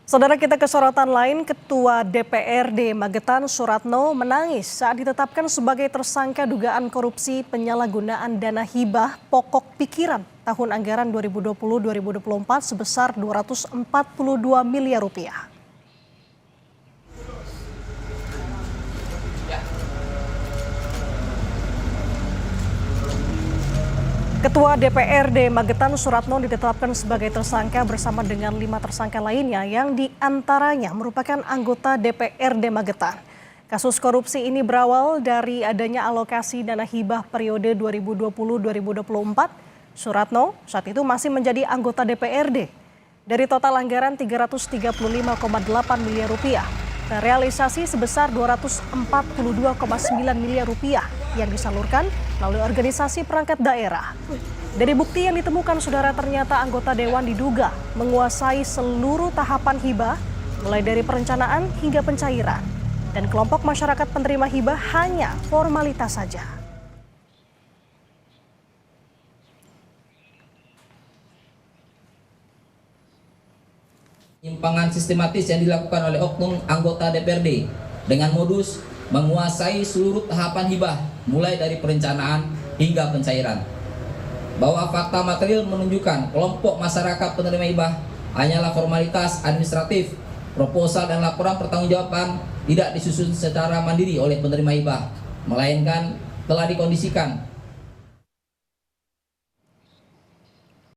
Saudara kita ke sorotan lain, Ketua DPRD Magetan Suratno menangis saat ditetapkan sebagai tersangka dugaan korupsi penyalahgunaan dana hibah pokok pikiran tahun anggaran 2020-2024 sebesar 242 miliar rupiah. Ketua DPRD Magetan Suratno ditetapkan sebagai tersangka bersama dengan 5 tersangka lainnya yang diantaranya merupakan anggota DPRD Magetan. Kasus korupsi ini berawal dari adanya alokasi dana hibah periode 2020-2024. Suratno saat itu masih menjadi anggota DPRD. Dari total anggaran 335,8 miliar rupiah, terrealisasi sebesar 242,9 miliar rupiah yang disalurkan melalui organisasi perangkat daerah. Dari bukti yang ditemukan, saudara, ternyata anggota dewan diduga menguasai seluruh tahapan hibah, mulai dari perencanaan hingga pencairan. Dan kelompok masyarakat penerima hibah hanya formalitas saja. Penyimpangan sistematis yang dilakukan oleh oknum anggota DPRD dengan modus menguasai seluruh tahapan hibah mulai dari perencanaan hingga pencairan. Bahwa fakta material menunjukkan kelompok masyarakat penerima hibah hanyalah formalitas administratif, proposal dan laporan pertanggungjawaban tidak disusun secara mandiri oleh penerima hibah, melainkan telah dikondisikan